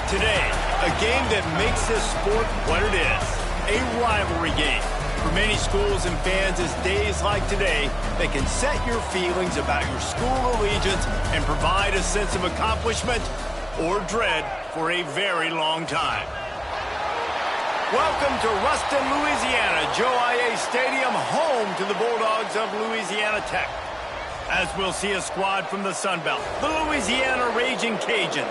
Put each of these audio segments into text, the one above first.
Today, a game that makes this sport what it is, a rivalry game. For many schools and fans, it's days like today that can set your feelings about your school allegiance and provide a sense of accomplishment or dread for a very long time. Welcome to Ruston, Louisiana, Joe IA Stadium, home to the Bulldogs of Louisiana Tech. As we'll see a squad from the Sun Belt, the Louisiana Raging Cajuns,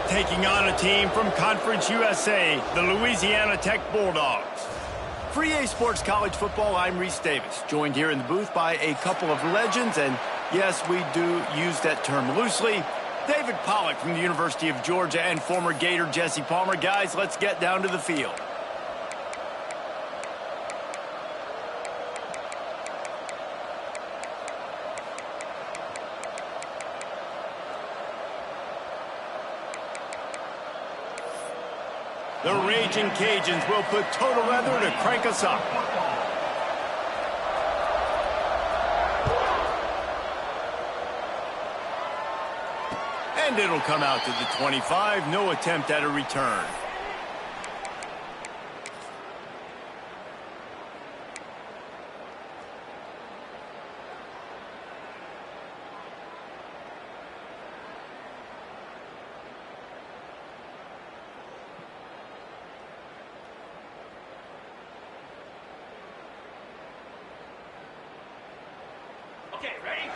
taking on a team from Conference USA, the Louisiana Tech Bulldogs. For EA Sports College Football, I'm Reese Davis, joined here in the booth by a couple of legends, and yes, we do use that term loosely. David Pollack from the University of Georgia and former Gator Jesse Palmer. Guys, let's get down to the field. The Raging Cajuns will put total leather to crank us up. And it'll come out to the 25. No attempt at a return. Okay, ready?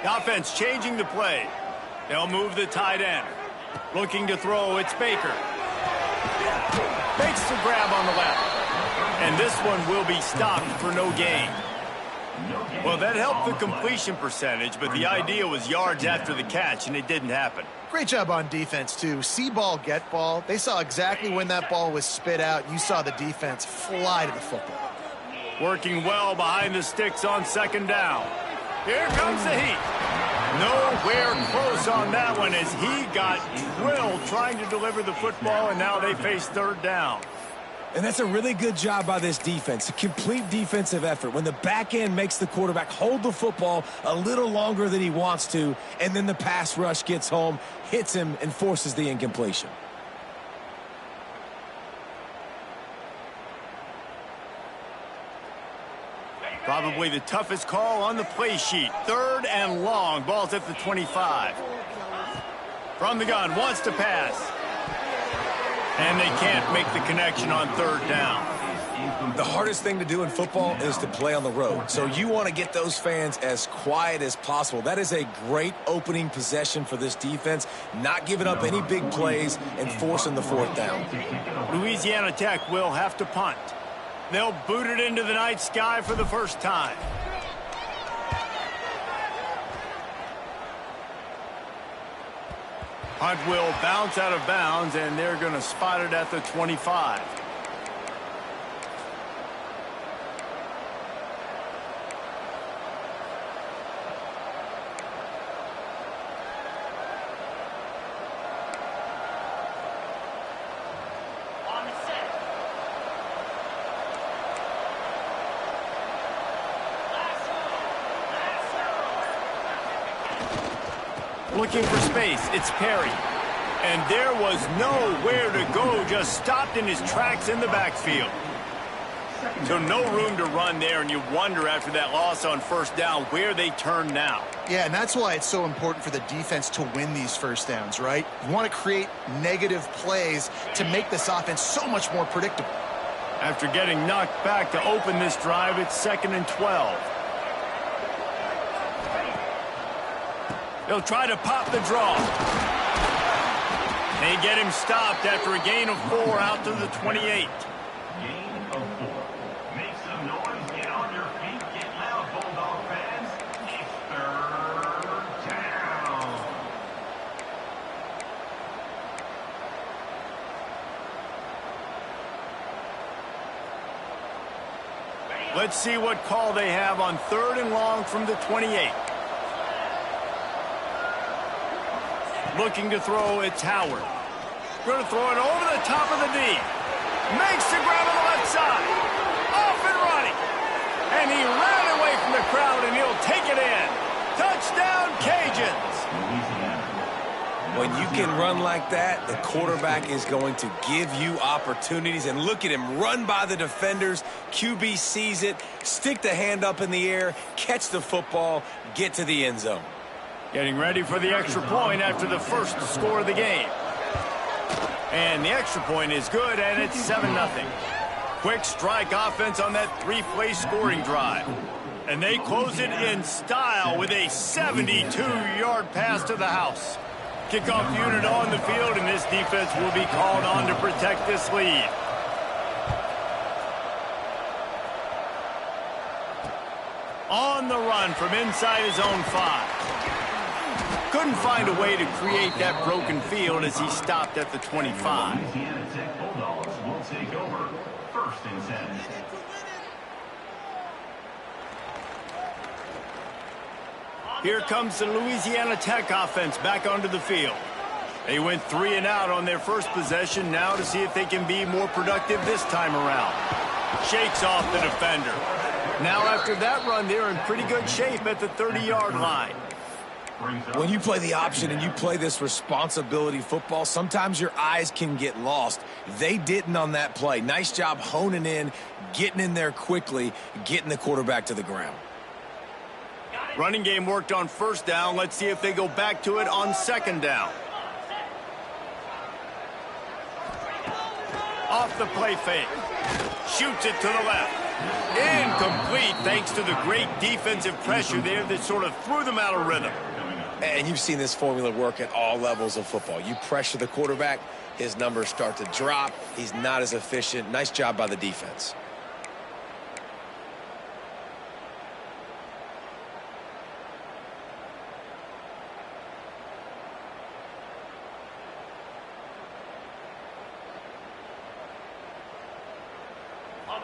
The offense changing the play. They'll move the tight end. Looking to throw, it's Baker. Makes the grab on the left. And this one will be stopped for no gain. Well, that helped the completion percentage, but the idea was yards after the catch, and it didn't happen. Great job on defense, too. See ball, get ball. They saw exactly when that ball was spit out. You saw the defense fly to the football. Working well behind the sticks on second down. Here comes the heat. Nowhere close on that one as he got drilled trying to deliver the football, and now they face third down. And that's a really good job by this defense, a complete defensive effort. When the back end makes the quarterback hold the football a little longer than he wants to, and then the pass rush gets home, hits him, and forces the incompletion. Probably the toughest call on the play sheet. Third and long. Ball's at the 25. From the gun, wants to pass. And they can't make the connection on third down. The hardest thing to do in football is to play on the road. So you want to get those fans as quiet as possible. That is a great opening possession for this defense, not giving up any big plays and forcing the fourth down. Louisiana Tech will have to punt. They'll boot it into the night sky for the first time. Punt will bounce out of bounds, and they're going to spot it at the 25. On the set. Looking for space, it's Perry. And there was nowhere to go, just stopped in his tracks in the backfield. So no room to run there, and you wonder after that loss on first down where they turn now. Yeah, and that's why it's so important for the defense to win these first downs, right? You want to create negative plays to make this offense so much more predictable. After getting knocked back to open this drive, it's 2nd and 12. They'll try to pop the draw. They get him stopped after a gain of 4 out to the 28. Gain of 4. Make some noise, get on your feet, get loud, Bulldog fans. It's third down. Let's see what call they have on 3rd and long from the 28. Looking to throw, it's Howard. Going to throw it over the top of the D. Makes the grab on the left side. Off and running. And he ran away from the crowd, and he'll take it in. can run like that, the quarterback is going to give you opportunities. And look at him run by the defenders. QB sees it, stick the hand up in the air, catch the football, get to the end zone. Getting ready for the extra point after the first score of the game. And the extra point is good, and it's 7-0. Quick strike offense on that three-play scoring drive. And they close it in style with a 72-yard pass to the house. Kickoff unit on the field, and this defense will be called on to protect this lead. On the run from inside his own 5. Couldn't find a way to create that broken field as he stopped at the 25. Louisiana Tech Bulldogs will take over 1st and 10. Here comes the Louisiana Tech offense back onto the field. They went 3 and out on their first possession, now to see if they can be more productive this time around. Shakes off the defender. Now after that run, they're in pretty good shape at the 30-yard line. When you play the option and you play this responsibility football, sometimes your eyes can get lost. They didn't on that play. Nice job honing in, getting in there quickly, getting the quarterback to the ground. Running game worked on first down. Let's see if they go back to it on second down. Off the play fake. Shoots it to the left. Incomplete thanks to the great defensive pressure there that sort of threw them out of rhythm. And you've seen this formula work at all levels of football. You pressure the quarterback, his numbers start to drop. He's not as efficient. Nice job by the defense.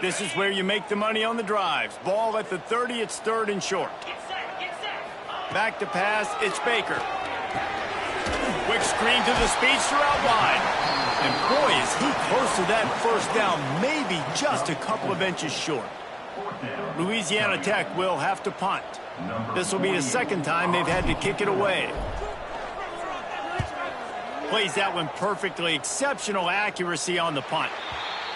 This is where you make the money on the drives. Ball at the 30, it's 3rd and short. Back to pass, it's Baker. Quick screen to the speedster out wide. And boy, is he close to that first down, maybe just a couple of inches short. Louisiana Tech will have to punt. This will be the second time they've had to kick it away. Plays that one perfectly, exceptional accuracy on the punt.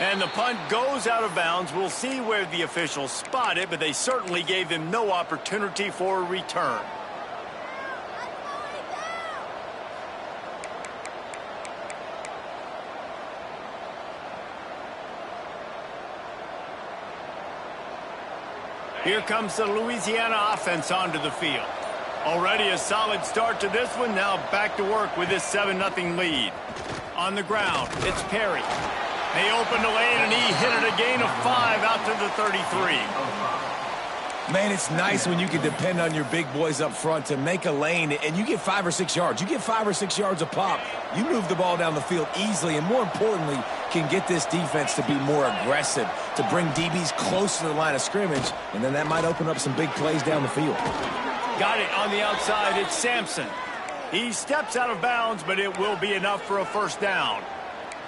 And the punt goes out of bounds. We'll see where the officials spot it, but they certainly gave him no opportunity for a return. Here comes the Louisiana offense onto the field. Already a solid start to this one. Now back to work with this 7-0 lead. On the ground, it's Perry. They opened the lane, and he hit it a gain of 5 out to the 33. Man, it's nice when you can depend on your big boys up front to make a lane, and you get 5 or 6 yards. You get 5 or 6 yards a pop. You move the ball down the field easily, and more importantly, can get this defense to be more aggressive, to bring DBs close to the line of scrimmage, and then that might open up some big plays down the field. Got it on the outside. It's Sampson. He steps out of bounds, but it will be enough for a first down.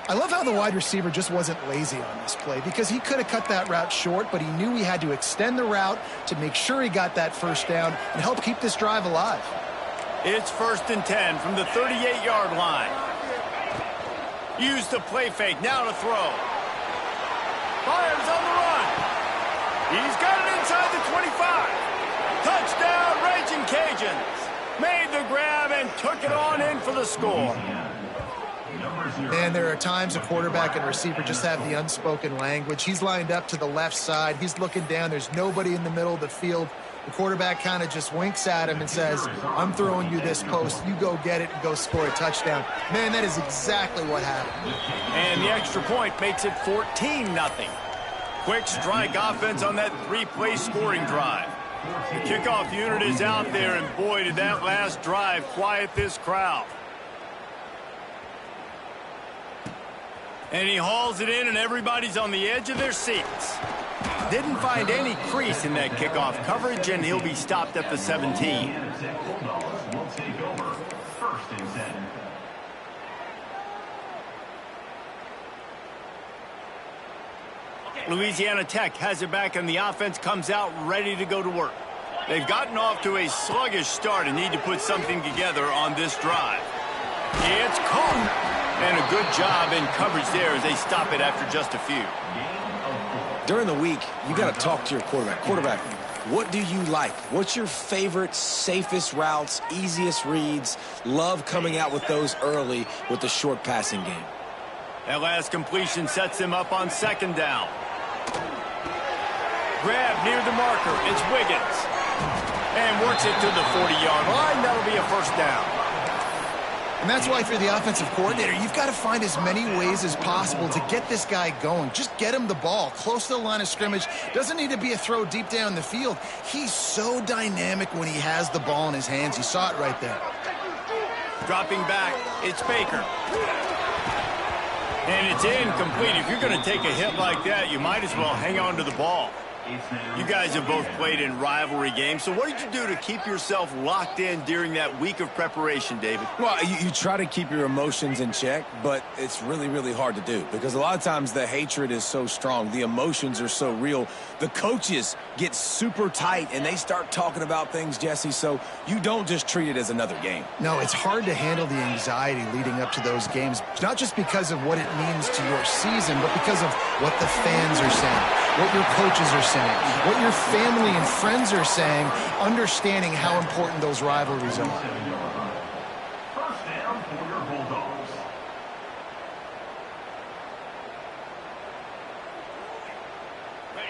I love how the wide receiver just wasn't lazy on this play because he could have cut that route short, but he knew he had to extend the route to make sure he got that first down and help keep this drive alive. It's 1st and 10 from the 38-yard line. Use the play fake, now to throw. Fires on the run. He's got it inside the 25. Touchdown, Raging Cajuns. Made the grab and took it on in for the score. And there are times a quarterback and receiver just have the unspoken language. He's lined up to the left side. He's looking down. There's nobody in the middle of the field. The quarterback kind of just winks at him and says, I'm throwing you this post. You go get it and go score a touchdown. Man, that is exactly what happened. And the extra point makes it 14-0. Quick strike offense on that 3-play scoring drive. The kickoff unit is out there, and boy, did that last drive quiet this crowd. And he hauls it in, and everybody's on the edge of their seats. Didn't find any crease in that kickoff coverage, and he'll be stopped at the 17. Louisiana Tech has it back, and the offense comes out ready to go to work. They've gotten off to a sluggish start and need to put something together on this drive. It's caught. And a good job in coverage there as they stop it after just a few. During the week, you got to talk to your quarterback. Quarterback, what do you like? What's your favorite, safest routes, easiest reads? Love coming out with those early with the short passing game. That last completion sets them up on second down. Grab near the marker. It's Wiggins. And works it to the 40-yard line. That'll be a first down. And that's why if you're the offensive coordinator, you've got to find as many ways as possible to get this guy going. Just get him the ball close to the line of scrimmage. Doesn't need to be a throw deep down the field. He's so dynamic when he has the ball in his hands. You saw it right there. Dropping back, it's Baker. And it's incomplete. If you're going to take a hit like that, you might as well hang on to the ball. You guys have both played in rivalry games, so what did you do to keep yourself locked in during that week of preparation, David? Well, you try to keep your emotions in check, but it's really, really hard to do because a lot of times the hatred is so strong. The emotions are so real. The coaches get super tight, and they start talking about things, Jesse, so you don't just treat it as another game. No, it's hard to handle the anxiety leading up to those games, not just because of what it means to your season, but because of what the fans are saying, what your coaches are saying, what your family and friends are saying, understanding how important those rivalries are. First down for your Bulldogs.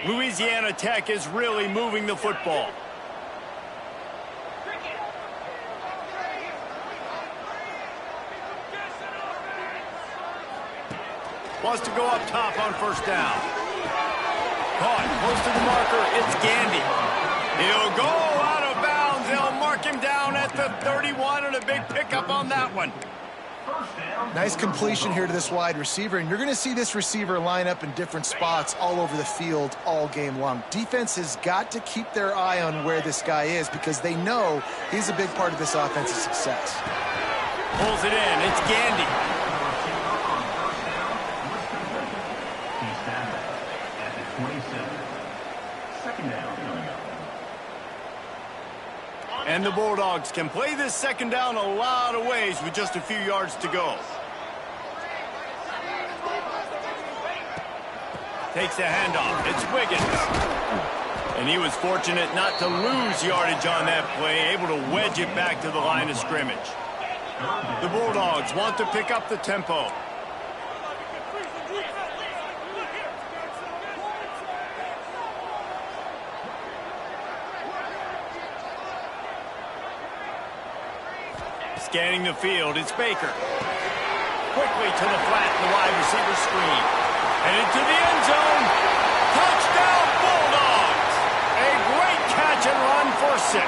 Louisiana Tech is really moving the football. Wants to go up top on first down. Caught close to the marker. It's Gandy. He'll go out of bounds. They'll mark him down at the 31 and a big pickup on that one. Nice completion here to this wide receiver, and you're going to see this receiver line up in different spots all over the field all game long. Defense has got to keep their eye on where this guy is because they know he's a big part of this offensive success. Pulls it in. It's Gandy. And the Bulldogs can play this second down a lot of ways with just a few yards to go. Takes the handoff. It's Wiggins. And he was fortunate not to lose yardage on that play, able to wedge it back to the line of scrimmage. The Bulldogs want to pick up the tempo. Scanning the field, it's Baker. Quickly to the flat, the wide receiver screen. And into the end zone. Touchdown, Bulldogs! A great catch and run for 6.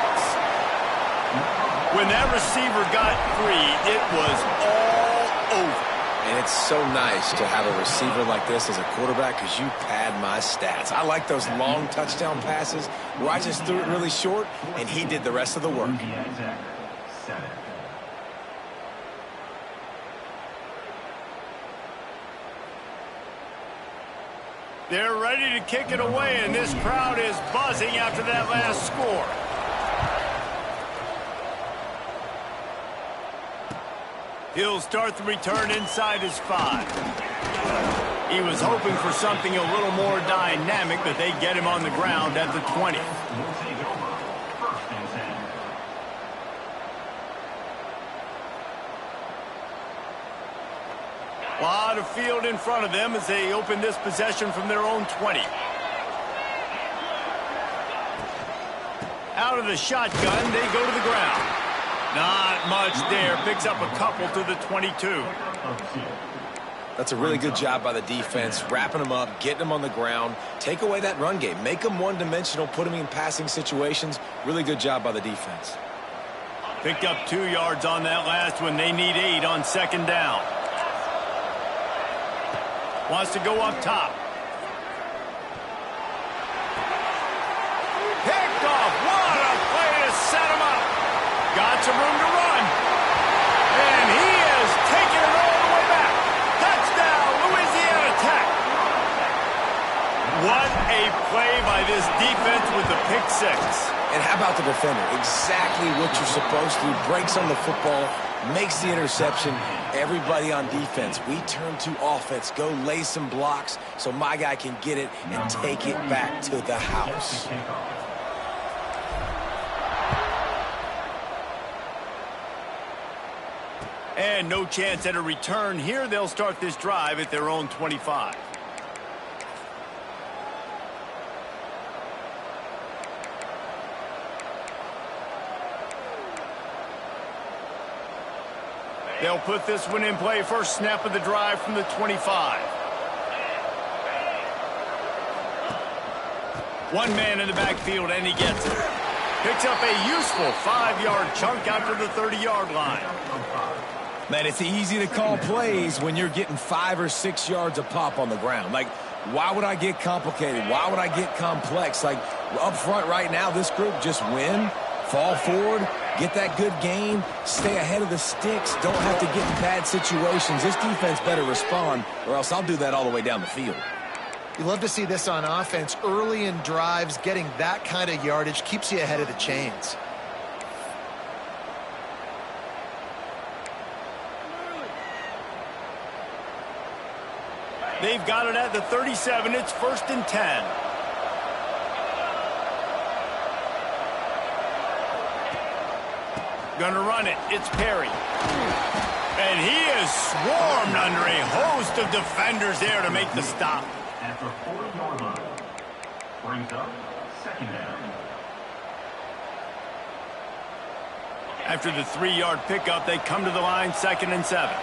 When that receiver got free, it was all over. And it's so nice to have a receiver like this as a quarterback because you pad my stats. I like those long touchdown passes where I just threw it really short, and he did the rest of the work. They're ready to kick it away, and this crowd is buzzing after that last score. He'll start the return inside his 5. He was hoping for something a little more dynamic, but they get him on the ground at the 20. A lot of field in front of them as they open this possession from their own 20. Out of the shotgun, they go to the ground. Not much there. Picks up a couple to the 22. That's a really good job by the defense, wrapping them up, getting them on the ground. Take away that run game. Make them one-dimensional, put them in passing situations. Really good job by the defense. Picked up 2 yards on that last one. They need 8 on second down. Wants to go up top. Picked off. What a play to set him up. Got some room to run. And he is taking it all the way back. Touchdown, Louisiana Tech. What a play by this defense with the pick 6. And how about the defender? Exactly what you're supposed to. Breaks on the football, makes the interception. Everybody on defense, we turn to offense. Go lay some blocks so my guy can get it and take it back to the house. And no chance at a return here. They'll start this drive at their own 25. They'll put this one in play. First snap of the drive from the 25. One man in the backfield, and he gets it. Picks up a useful 5-yard chunk after the 30-yard line. Man, it's easy to call plays when you're getting 5 or 6 yards a pop on the ground. Like, why would I get complicated? Why would I get complex? Like, up front right now, this group just win, fall forward, get that good gain, stay ahead of the sticks, don't have to get in bad situations. This defense better respond, or else I'll do that all the way down the field. You love to see this on offense. Early in drives, getting that kind of yardage keeps you ahead of the chains. They've got it at the 37. It's 1st and 10. Gonna run it. It's Perry. And he is swarmed under a host of defenders there to make the stop. At the 40-yard line. Brings up 2nd down. After the 3-yard pickup, they come to the line, 2nd and 7.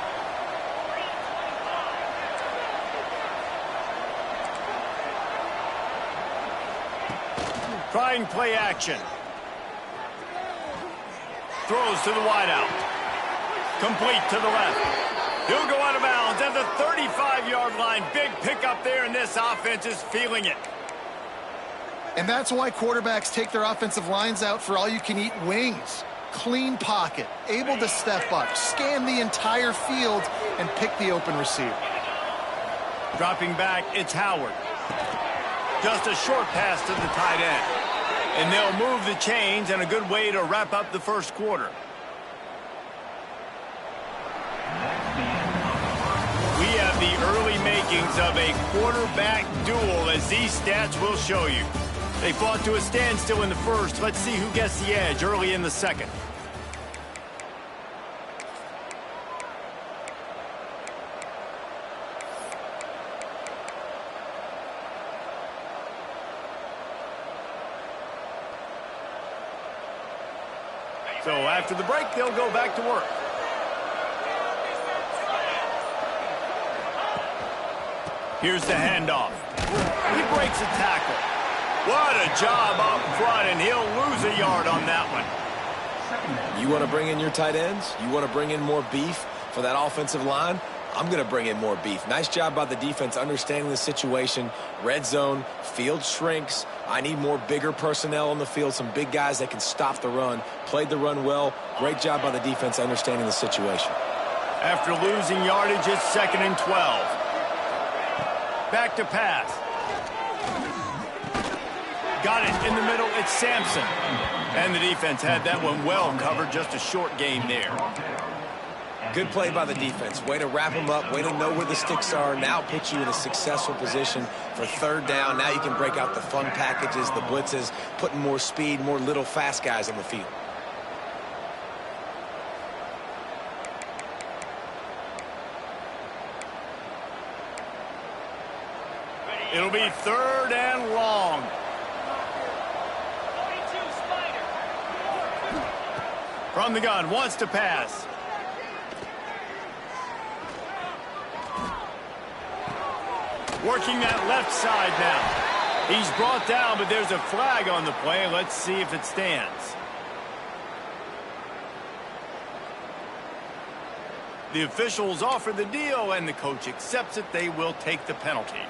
Trying play action. Throws to the wideout. Complete to the left. He'll go out of bounds at the 35-yard line. Big pickup there, and this offense is feeling it. And that's why quarterbacks take their offensive lines out for all-you-can-eat wings. Clean pocket, able to step up, scan the entire field, and pick the open receiver. Dropping back, it's Howard. Just a short pass to the tight end. And they'll move the chains, and a good way to wrap up the first quarter. We have the early makings of a quarterback duel, as these stats will show you. They fought to a standstill in the first. Let's see who gets the edge early in the second. So after the break, they'll go back to work. Here's the handoff. He breaks a tackle. What a job up front, and he'll lose a yard on that one. You want to bring in your tight ends? You want to bring in more beef for that offensive line? I'm going to bring in more beef. Nice job by the defense understanding the situation. Red zone, field shrinks. I need more bigger personnel on the field, some big guys that can stop the run. Played the run well. Great job by the defense understanding the situation. After losing yardage, it's 2nd and 12. Back to pass. Got it in the middle. It's Sampson. And the defense had that one well covered. Just a short gain there. Good play by the defense. Way to wrap them up. Way to know where the sticks are. Now put you in a successful position for 3rd down. Now you can break out the fun packages, the blitzes, putting more speed, more little fast guys on the field. It'll be 3rd and long. From the gun, wants to pass. Working that left side now. He's brought down, but there's a flag on the play. Let's see if it stands. The officials offer the deal, and the coach accepts it. They will take the penalty.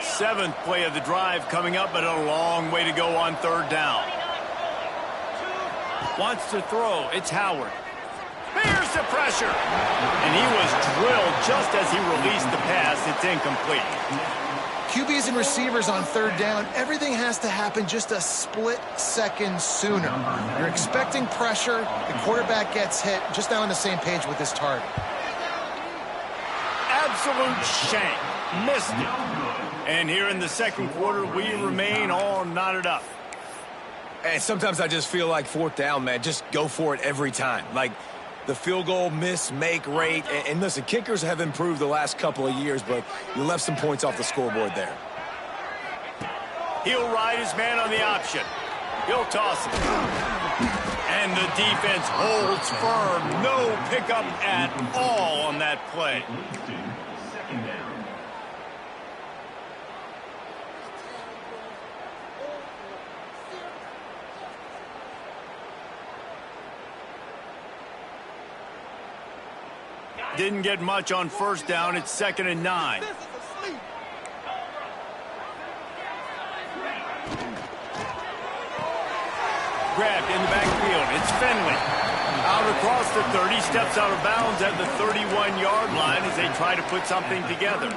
Seventh play of the drive coming up, but a long way to go on 3rd down. Wants to throw. It's Howard. Here's the pressure. And he was drilled just as he released the pass. It's incomplete. QBs and receivers on third down, everything has to happen just a split second sooner. You're expecting pressure, the quarterback gets hit, just now on the same page with his target. Absolute shank. Missed it. And here in the second quarter, we remain all knotted up. And sometimes I just feel like fourth down, man, just go for it every time. Like the field goal miss-make rate. And listen, kickers have improved the last couple of years, but you left some points off the scoreboard there. He'll ride his man on the option. He'll toss it. And the defense holds firm. No pickup at all on that play. Second down. Didn't get much on first down. It's 2nd and 9. Grabbed in the backfield. It's Finley. Out across the 30. Steps out of bounds at the 31-yard line as they try to put something together.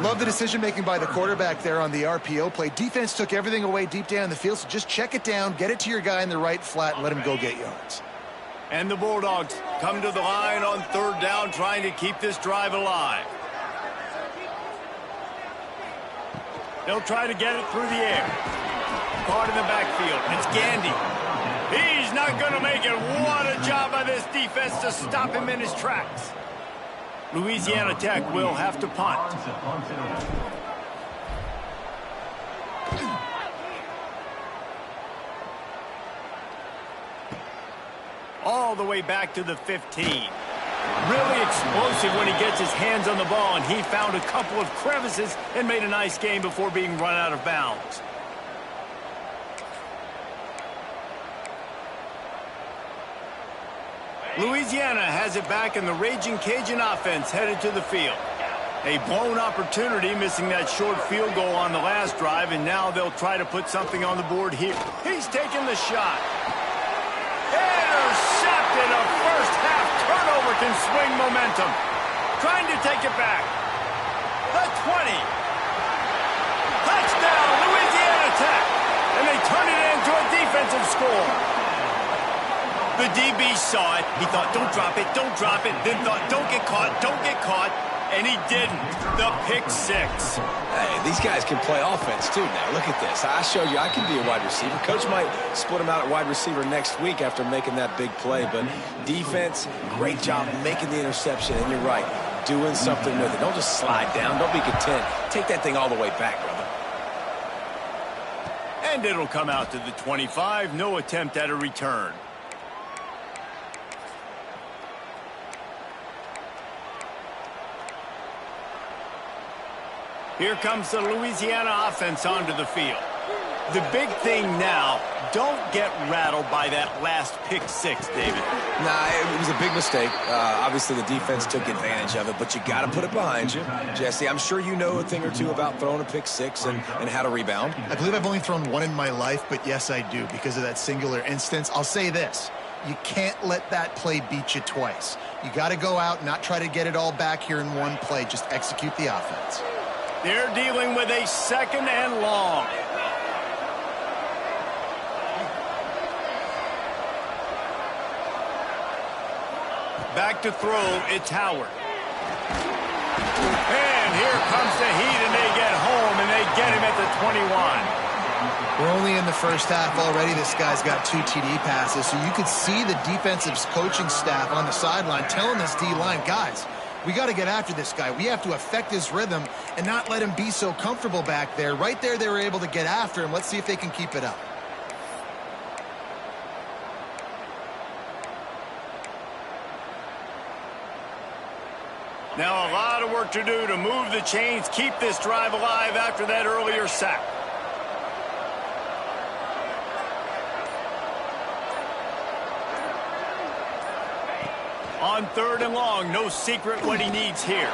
Love the decision-making by the quarterback there on the RPO play. Defense took everything away deep down the field, so just check it down, get it to your guy in the right flat, and let him go get yards. And the Bulldogs come to the line on third down, trying to keep this drive alive. They'll try to get it through the air. Caught in the backfield. It's Gandy. He's not going to make it. What a job by this defense to stop him in his tracks. Louisiana Tech will have to punt. All the way back to the 15. Really explosive when he gets his hands on the ball, and he found a couple of crevices and made a nice game before being run out of bounds. Louisiana has it back, and the Raging Cajun offense headed to the field. A blown opportunity, missing that short field goal on the last drive, and now they'll try to put something on the board here. He's taking the shot. Intercepted. A first-half turnover can swing momentum. Trying to take it back. The 20. Touchdown, Louisiana Tech. And they turn it into a defensive score. The DB saw it. He thought, don't drop it, don't drop it. Then thought, don't get caught, don't get caught. And he didn't. The pick six. Hey, these guys can play offense, too, now. Look at this. I showed you I can be a wide receiver. Coach might split him out at wide receiver next week after making that big play. But defense, great job making the interception. And you're right, doing something with it. Don't just slide down. Don't be content. Take that thing all the way back, brother. And it'll come out to the 25. No attempt at a return. Here comes the Louisiana offense onto the field. The big thing now, don't get rattled by that last pick six, David. Nah, it was a big mistake. Obviously, the defense took advantage of it, but you got to put it behind you. Jesse, I'm sure you know a thing or two about throwing a pick six and how to rebound. I believe I've only thrown one in my life, but yes, I do, because of that singular instance. I'll say this. You can't let that play beat you twice. You got to go out and not try to get it all back here in one play. Just execute the offense. They're dealing with a 2nd and long. Back to throw, it's Howard. And here comes the heat, and they get home, and they get him at the 21. We're only in the first half already. This guy's got 2 TD passes, so you could see the defensive coaching staff on the sideline telling this D-line, guys, we got to get after this guy. We have to affect his rhythm and not let him be so comfortable back there. Right there, they were able to get after him. Let's see if they can keep it up. Now a lot of work to do to move the chains, keep this drive alive after that earlier sack. On 3rd and long, no secret what he needs here.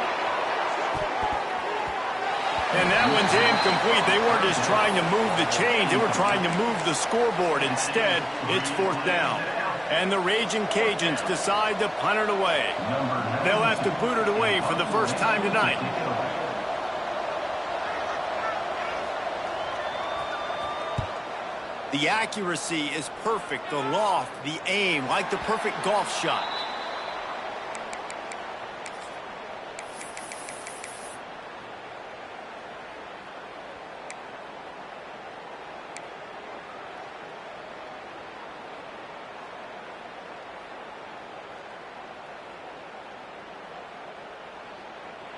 And that one's incomplete. They weren't just trying to move the chains. They were trying to move the scoreboard. Instead, it's 4th down. And the Raging Cajuns decide to punt it away. They'll have to boot it away for the first time tonight. The accuracy is perfect, the loft, the aim, like the perfect golf shot.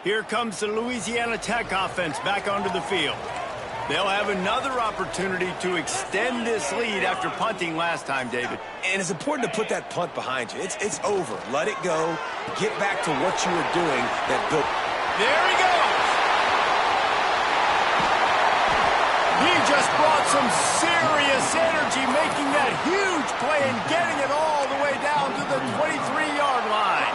Here comes the Louisiana Tech offense back onto the field. They'll have another opportunity to extend this lead after punting last time, David. And it's important to put that punt behind you. It's over. Let it go. Get back to what you were doing that built. There he goes. He just brought some serious energy, making that huge play and getting it all the way down to the 23-yard line.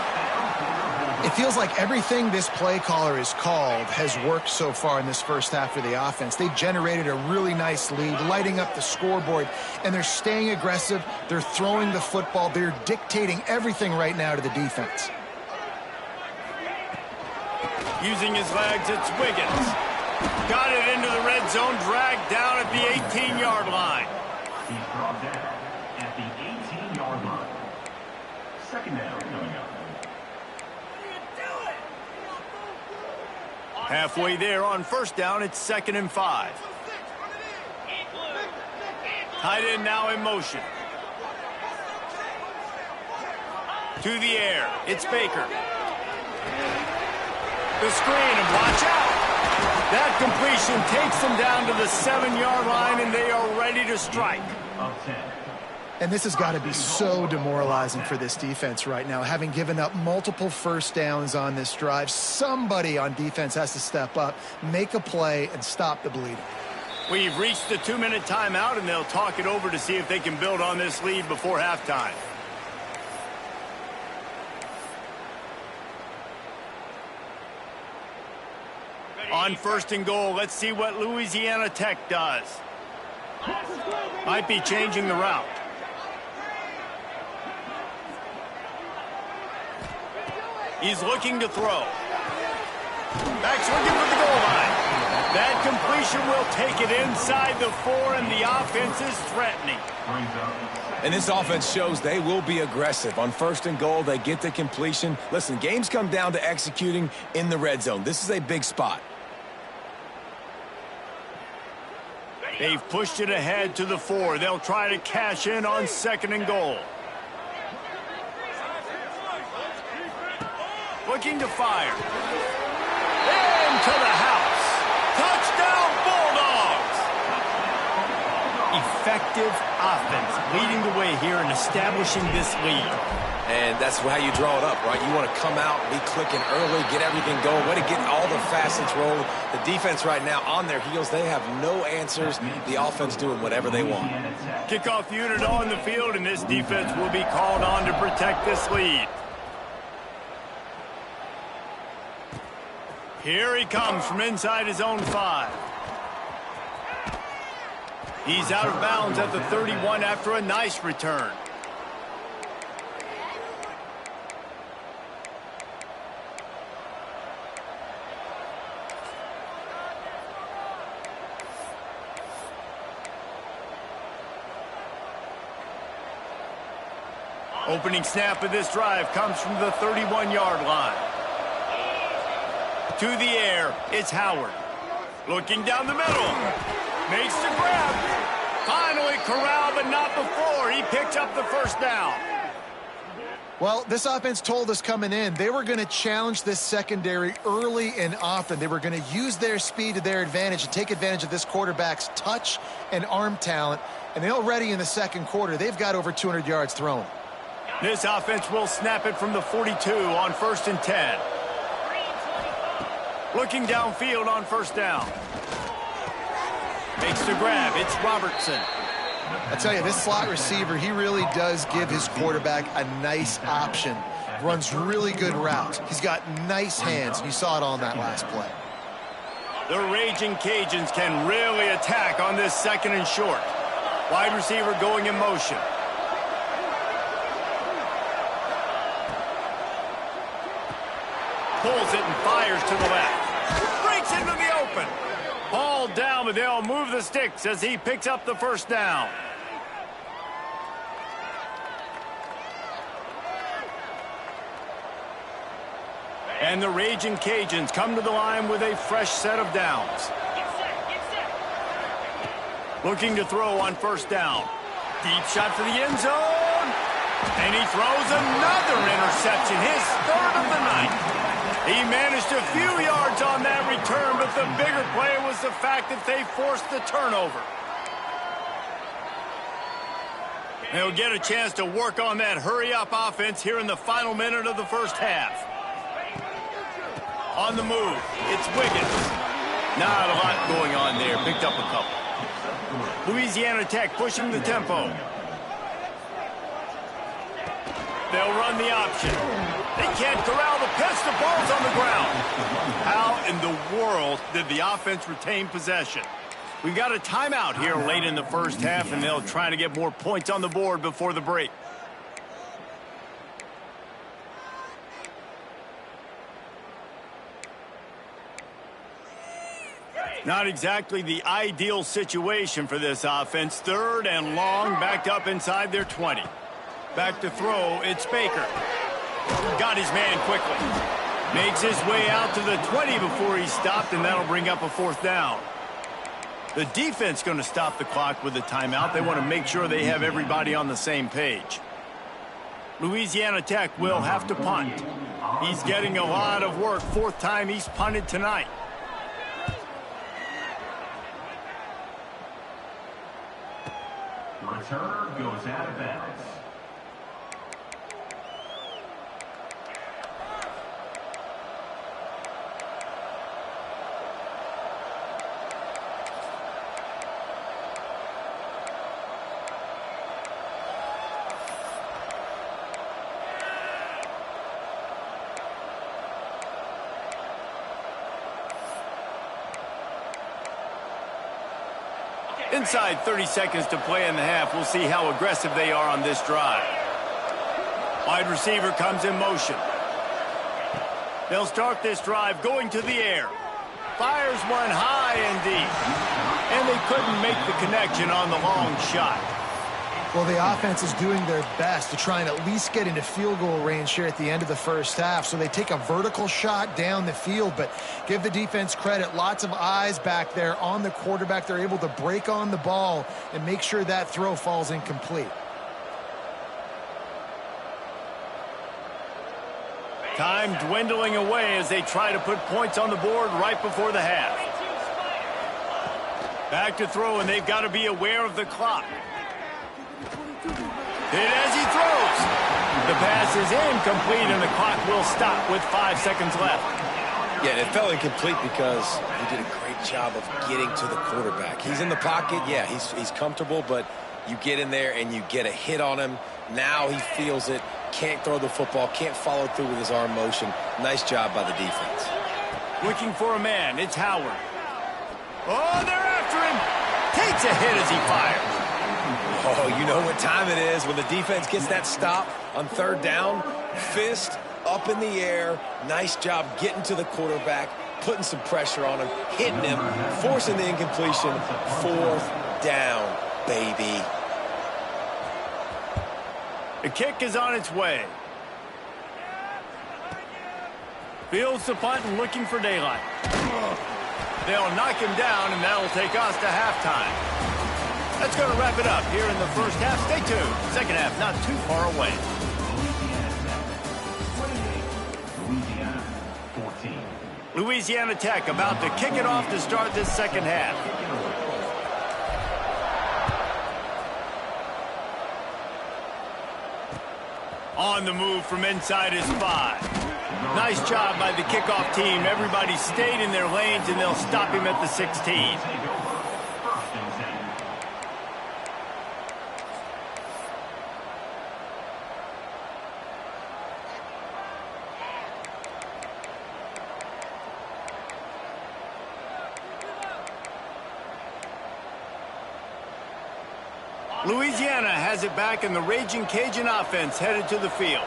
It feels like everything this play caller has called has worked so far in this first half for the offense. They've generated a really nice lead, lighting up the scoreboard, and they're staying aggressive. They're throwing the football. They're dictating everything right now to the defense. Using his legs, it's Wiggins. Got it into the red zone, dragged down at the 18-yard line. He's brought down at the 18-yard line. Second down coming up. Halfway there on first down, it's 2nd and 5. Tight end now in motion. To the air, it's Baker. The screen, and watch out! That completion takes them down to the 7-yard line, and they are ready to strike. Up 10. And this has got to be so demoralizing for this defense right now. Having given up multiple first downs on this drive, somebody on defense has to step up, make a play, and stop the bleeding. We've reached the 2-minute timeout, and they'll talk it over to see if they can build on this lead before halftime. On 1st and goal, let's see what Louisiana Tech does. Might be changing the route. He's looking to throw. Back's looking for the goal line. That completion will take it inside the 4, and the offense is threatening. And this offense shows they will be aggressive. On 1st and goal, they get the completion. Listen, games come down to executing in the red zone. This is a big spot. They've pushed it ahead to the 4. They'll try to cash in on 2nd and goal. Looking to fire. Into the house. Touchdown, Bulldogs! Effective offense leading the way here and establishing this lead. And that's how you draw it up, right? You want to come out, be clicking early, get everything going. Way to get all the facets rolling. The defense right now on their heels. They have no answers. The offense doing whatever they want. Kickoff unit on the field, and this defense will be called on to protect this lead. Here he comes from inside his own 5. He's out of bounds at the 31 after a nice return. Opening snap of this drive comes from the 31-yard line. To the air, it's Howard. Looking down the middle. Makes the grab. Finally corralled, but not before. He picked up the first down. Well, this offense told us coming in they were going to challenge this secondary early and often. They were going to use their speed to their advantage and take advantage of this quarterback's touch and arm talent. And already in the second quarter, they've got over 200 yards thrown. This offense will snap it from the 42 on 1st and 10. Looking downfield on first down. Makes the grab. It's Robertson. I tell you, this slot receiver, he really does give his quarterback a nice option. Runs really good routes. He's got nice hands, and you saw it on that last play. The Raging Cajuns can really attack on this 2nd and short. Wide receiver going in motion. pulls it and fires to the left. Breaks into the open. Ball down, but they'll move the sticks as he picks up the first down. And the Raging Cajuns come to the line with a fresh set of downs. Get set. Looking to throw on first down. Deep shot for the end zone. And he throws another interception, his third of the night. He managed a few yards on that return, but the bigger play was the fact that they forced the turnover. They'll get a chance to work on that hurry-up offense here in the final minute of the first half. On the move, it's Wiggins. Not a lot going on there. Picked up a couple. Louisiana Tech pushing the tempo. They'll run the option. They can't corral the pitch. The ball's on the ground. How in the world did the offense retain possession? We've got a timeout here late in the first half, and they'll try to get more points on the board before the break. Not exactly the ideal situation for this offense. Third and long, backed up inside their 20. Back to throw, it's Baker. Got his man quickly. Makes his way out to the 20 before he stopped, and that'll bring up a fourth down. The defense going to stop the clock with a timeout. They want to make sure they have everybody on the same page. Louisiana Tech will have to punt. He's getting a lot of work. Fourth time he's punted tonight. Returner goes out of bounds. Inside 30 seconds to play in the half. We'll see how aggressive they are on this drive. Wide receiver comes in motion. They'll start this drive going to the air. Fires one high and deep. And they couldn't make the connection on the long shot. Well, the offense is doing their best to try and at least get into field goal range here at the end of the first half. So they take a vertical shot down the field, but give the defense credit. Lots of eyes back there on the quarterback. They're able to break on the ball and make sure that throw falls incomplete. Time dwindling away as they try to put points on the board right before the half. Back to throw, and they've got to be aware of the clock. Hit as he throws. The pass is incomplete, and the clock will stop with 5 seconds left. Yeah, and it fell incomplete because he did a great job of getting to the quarterback. He's in the pocket. Yeah, he's comfortable, but you get in there and you get a hit on him. Now he feels it. Can't throw the football. Can't follow through with his arm motion. Nice job by the defense. Looking for a man. It's Howard. Oh, they're after him. Takes a hit as he fires. Oh, you know what time it is when the defense gets that stop on third down. Fist up in the air. Nice job getting to the quarterback, putting some pressure on him, hitting him, forcing the incompletion. Fourth down, baby. The kick is on its way. Fields the punt and looking for daylight. They'll knock him down, and that'll take us to halftime. That's going to wrap it up here in the first half. Stay tuned. Second half not too far away. Louisiana 14. Louisiana Tech about to kick it off to start this second half. On the move from inside his 5. Nice job by the kickoff team. Everybody stayed in their lanes, and they'll stop him at the 16. Louisiana has it back, and the Raging Cajun offense headed to the field.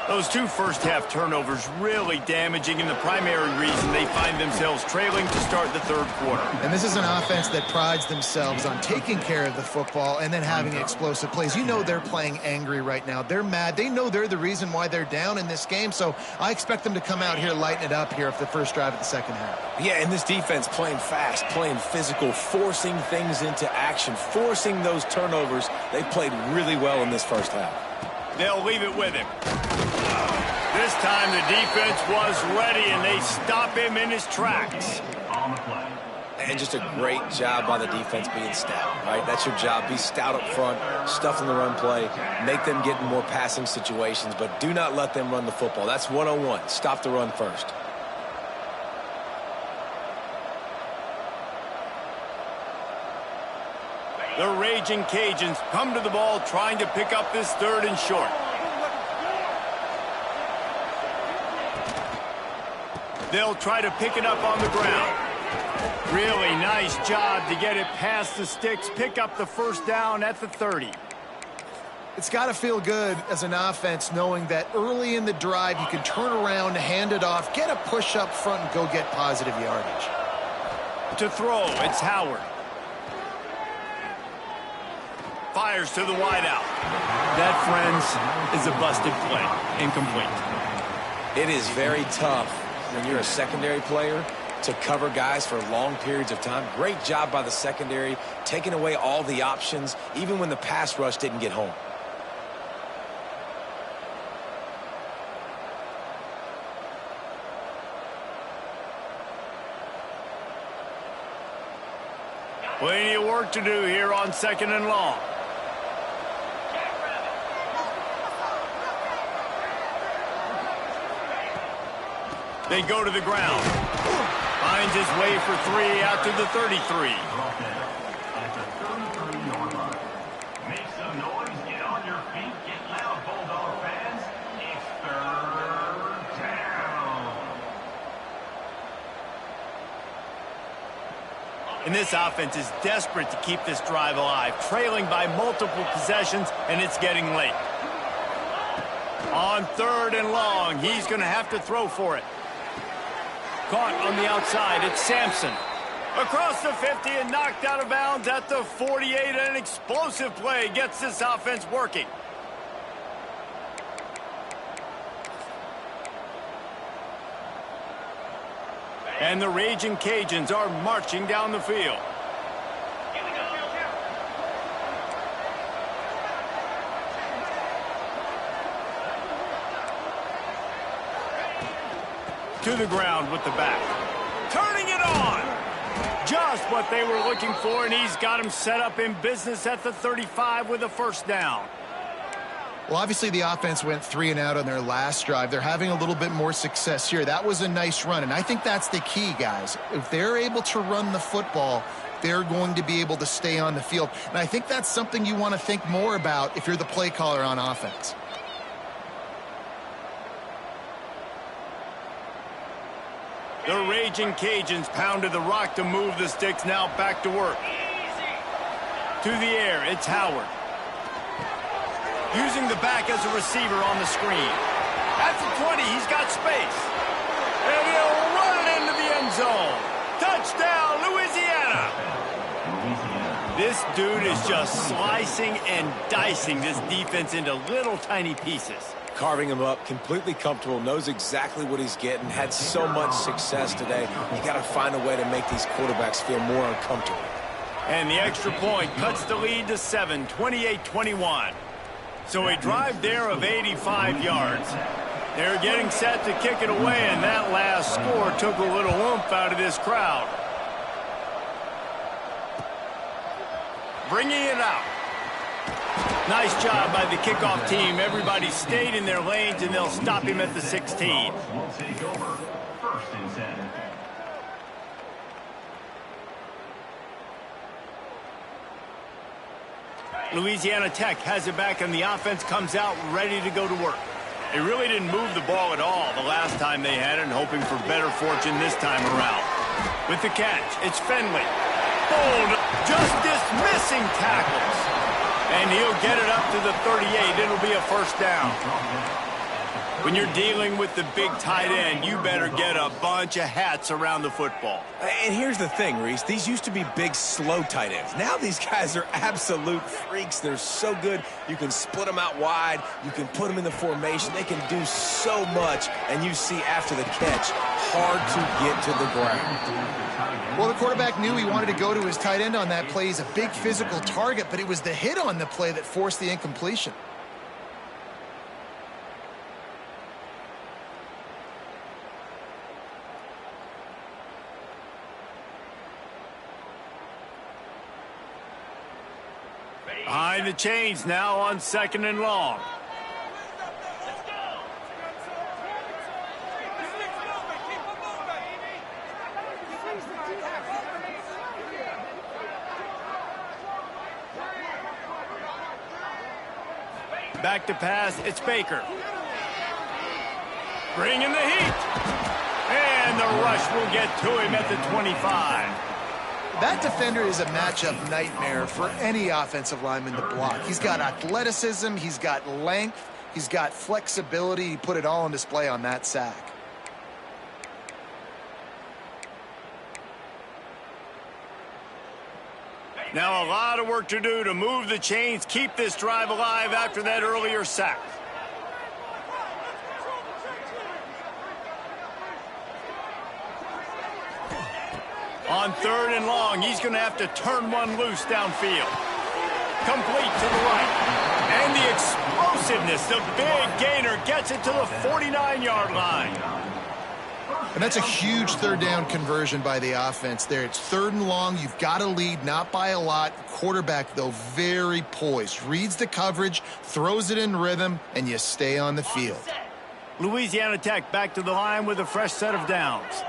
Those two first-half turnovers really damaging and the primary reason they find themselves trailing to start the third quarter. And this is an offense that prides themselves on taking care of the football and then having explosive plays. You know they're playing angry right now. They're mad. They know they're the reason why they're down in this game, so I expect them to come out here, lighten it up here for the first drive of the second half. Yeah, and this defense playing fast, playing physical, forcing things into action, forcing those turnovers. They played really well in this first half. They'll leave it with him. This time the defense was ready, and they stop him in his tracks. On the play. And just a great job by the defense being stout, right? That's your job. Be stout up front, stuff in the run play, make them get in more passing situations, but do not let them run the football. That's 101. Stop the run first. The Raging Cajuns come to the ball trying to pick up this third and short. They'll try to pick it up on the ground. Really nice job to get it past the sticks, pick up the first down at the 30. It's got to feel good as an offense knowing that early in the drive you can turn around, hand it off, get a push up front, and go get positive yardage. To throw, it's Howard. Fires to the wideout. That, friends, is a busted play. Incomplete. It is very tough when you're a secondary player to cover guys for long periods of time. Great job by the secondary, taking away all the options, even when the pass rush didn't get home. Plenty of work to do here on second and long. They go to the ground. Finds his way for 3 out to the 33. At the 33-yard line. Make some noise, get on your feet, get loud, Bulldog fans. It's third down. And this offense is desperate to keep this drive alive, trailing by multiple possessions, and it's getting late. On third and long, he's going to have to throw for it. Caught on the outside, it's Sampson. Across the 50 and knocked out of bounds at the 48. An explosive play gets this offense working. And the Raging Cajuns are marching down the field. To the ground with the back. Turning it on. Just what they were looking for, and he's got him set up in business at the 35 with a first down. Well, obviously the offense went 3 and out on their last drive. They're having a little bit more success here. That was a nice run, and I think that's the key, guys. If they're able to run the football, they're going to be able to stay on the field. And I think that's something you want to think more about if you're the play caller on offense. The Raging Cajuns pounded the rock to move the sticks, now back to work. To the air, it's Howard. Using the back as a receiver on the screen. At the 20, he's got space. And he'll run it into the end zone. Touchdown, Louisiana. This dude is just slicing and dicing this defense into little tiny pieces. Carving him up, completely comfortable, knows exactly what he's getting, had so much success today. You got to find a way to make these quarterbacks feel more uncomfortable. And the extra point cuts the lead to 7, 28-21. So a drive there of 85 yards. They're getting set to kick it away, and that last score took a little oomph out of this crowd. Bringing it out. Nice job by the kickoff team. Everybody stayed in their lanes, and they'll stop him at the 16. Will take over. First and 10. Louisiana Tech has it back, and the offense comes out ready to go to work. They really didn't move the ball at all the last time they had it, and hoping for better fortune this time around. With the catch, it's Finley. Bold, just dismissing tackles. And he'll get it up to the 38. It'll be a first down. When you're dealing with the big tight end, you better get a bunch of hats around the football. And here's the thing, Reese. These used to be big, slow tight ends. Now these guys are absolute freaks. They're so good. You can split them out wide. You can put them in the formation. They can do so much. And you see after the catch, hard to get to the ground. Well, the quarterback knew he wanted to go to his tight end on that play. He's a big physical target, but it was the hit on the play that forced the incompletion. Behind the chains now on 2nd and long. Back to pass, it's Baker. Bringing the heat. And the rush will get to him at the 25. That defender is a matchup nightmare for any offensive lineman to block. He's got athleticism, he's got length, he's got flexibility. He put it all on display on that sack. Now a lot of work to do to move the chains, keep this drive alive after that earlier sack. On 3rd and long, he's going to have to turn one loose downfield. Complete to the right. And the explosiveness, the big gainer gets it to the 49-yard line. And that's a huge 3rd down conversion by the offense there. It's 3rd and long. You've got to lead, not by a lot. The quarterback, though, very poised. Reads the coverage, throws it in rhythm, and you stay on the field. Louisiana Tech back to the line with a fresh set of downs.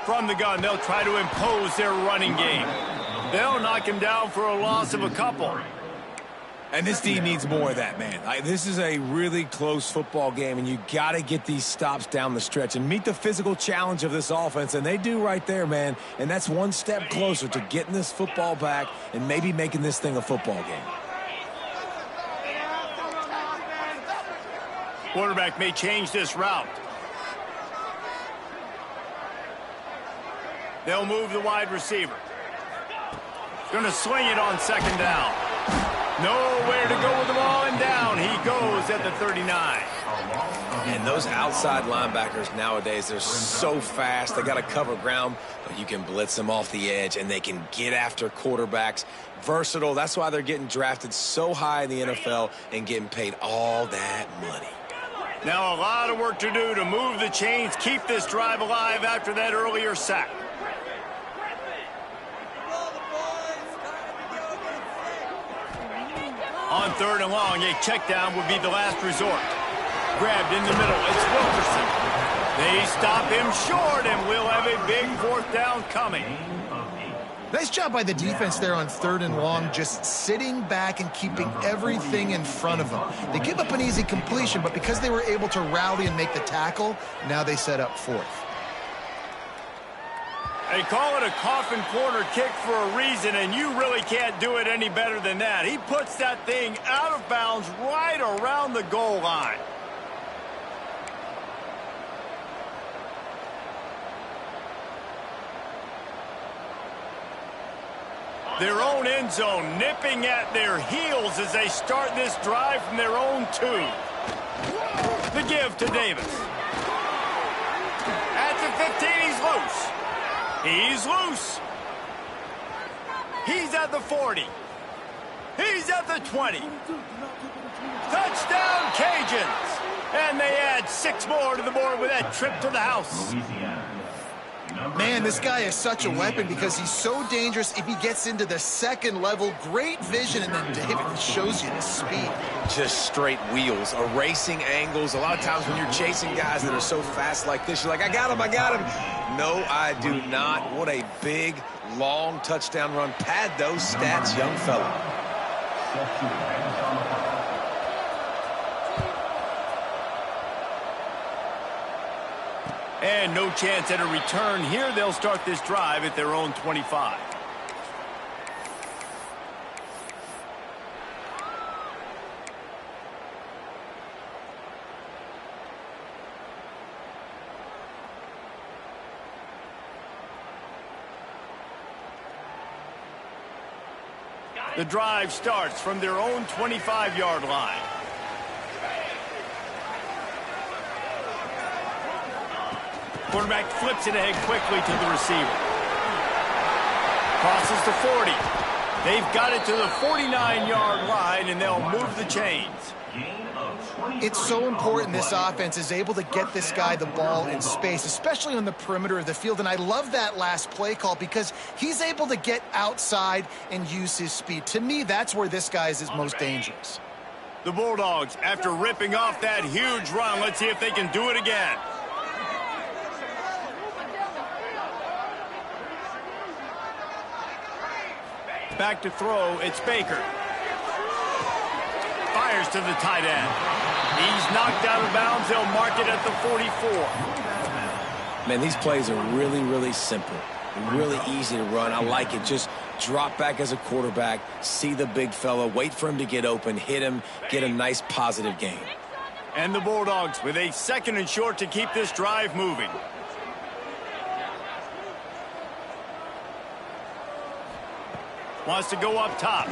From the gun, they'll try to impose their running game. They'll knock him down for a loss of a couple. And this team needs more of that, man. This is a really close football game, and you got to get these stops down the stretch and meet the physical challenge of this offense, and they do right there, man. And that's one step closer to getting this football back and maybe making this thing a football game. Quarterback may change this route. They'll move the wide receiver. Going to sling it on 2nd down. Nowhere to go with the ball, and down he goes at the 39. And those outside linebackers nowadays, they're so fast. They got to cover ground, but you can blitz them off the edge, and they can get after quarterbacks. Versatile. That's why they're getting drafted so high in the NFL and getting paid all that money. Now a lot of work to do to move the chains, keep this drive alive after that earlier sack. On 3rd and long, a check down would be the last resort. Grabbed in the middle, it's Wilkerson. They stop him short, and we'll have a big 4th down coming. Nice job by the defense there on 3rd and long, just sitting back and keeping everything in front of them. They give up an easy completion, but because they were able to rally and make the tackle, now they set up 4th. They call it a coffin corner kick for a reason, and you really can't do it any better than that. He puts that thing out of bounds right around the goal line. Their own end zone nipping at their heels as they start this drive from their own 2. The give to Davis. At the 15, he's loose. He's loose. He's at the 40. He's at the 20. Touchdown, Cajuns. And they add 6 more to the board with that trip to the house. Man, this guy is such a weapon because he's so dangerous if he gets into the 2nd level. Great vision, and then David shows you the speed. Just straight wheels, erasing angles. A lot of times when you're chasing guys that are so fast like this, you're like, I got him, I got him. No, I do not. What a big, long touchdown run. Pad those stats, young fella. And no chance at a return here. They'll start this drive at their own 25. The drive starts from their own 25-yard line. Quarterback flips it ahead quickly to the receiver. Crosses the 40. They've got it to the 49-yard line, and they'll move the chains. It's so important this offense is able to get this guy the ball in space, especially on the perimeter of the field. And I love that last play call because he's able to get outside and use his speed. To me, that's where this guy is most dangerous. The Bulldogs, after ripping off that huge run, let's see if they can do it again. Back to throw, it's Baker. Fires to the tight end. He's knocked out of bounds. They'll mark it at the 44. Man, these plays are really, really simple. Really easy to run. I like it. Just drop back as a quarterback, see the big fella, wait for him to get open, hit him, get a nice positive gain. And the Bulldogs with a 2nd and short to keep this drive moving. Wants to go up top.